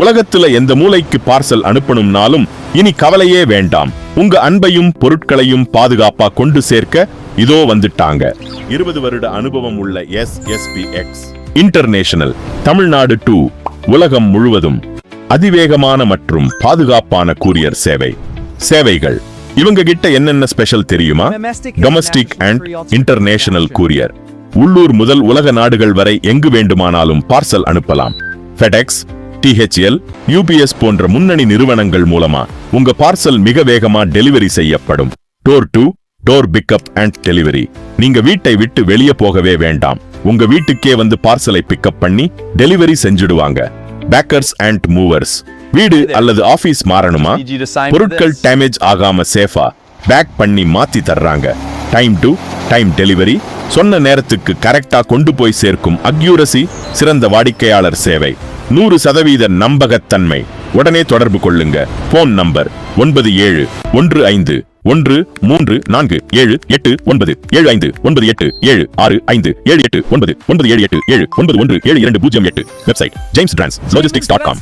உலகத்துல எந்த மூலைக்கு பார்சல் அனுப்பணும்னாலும் இனி கவலையே வேண்டாம். உங்க அன்பையும் பொருட்களையும் பாதுகாப்பா கொண்டு சேர்க்க இதோ வந்துட்டாங்க. 20 வருட அனுபவம் உள்ள SSPX இன்டர்நேஷனல், தமிழ்நாடு டு உலகம் முழுவதும் அதிவேகமான மற்றும் பாதுகாப்பான கூரியர் சேவைகள். இவங்க கிட்ட என்னென்ன ஸ்பெஷல் தெரியுமா? Domestic and international courier. உள்ளூர் முதல் உலக நாடுகள் வரை எங்கு வேண்டுமானாலும் பார்சல் அனுப்பலாம். FedEx, THL, UPS போன்ற முன்னணி நிறுவனங்கள் மூலமா உங்க பார்சல் மிக வேகமா டெலிவரி செய்யப்படும். Door to door pickup and delivery. நீங்க வீட்டை விட்டு வெளியே போகவே வேண்டாம். உங்க வீட்டுக்கே வந்து பார்சலை பிக்கப் பண்ணி டெலிவரி செஞ்சிடுவாங்க. Packers and movers. வீடு அல்லது ஆபீஸ் மாறணுமா? பொருட்கள் டேமேஜ் ஆகாம சேஃபா பேக் பண்ணி மாத்தி தர்றாங்க. Time to time delivery. சொன்ன நேரத்துக்கு கரெக்டா கொண்டு போய் சேர்க்கும் அக்யூரசி. சிறந்த வாடிக்கையாளர் சேவை. 100% நம்பகத்தன்மை. உடனே தொடர்பு கொள்ளுங்க. Phone number 9713978978975978765798917208. Website jamesdranslogistics.com.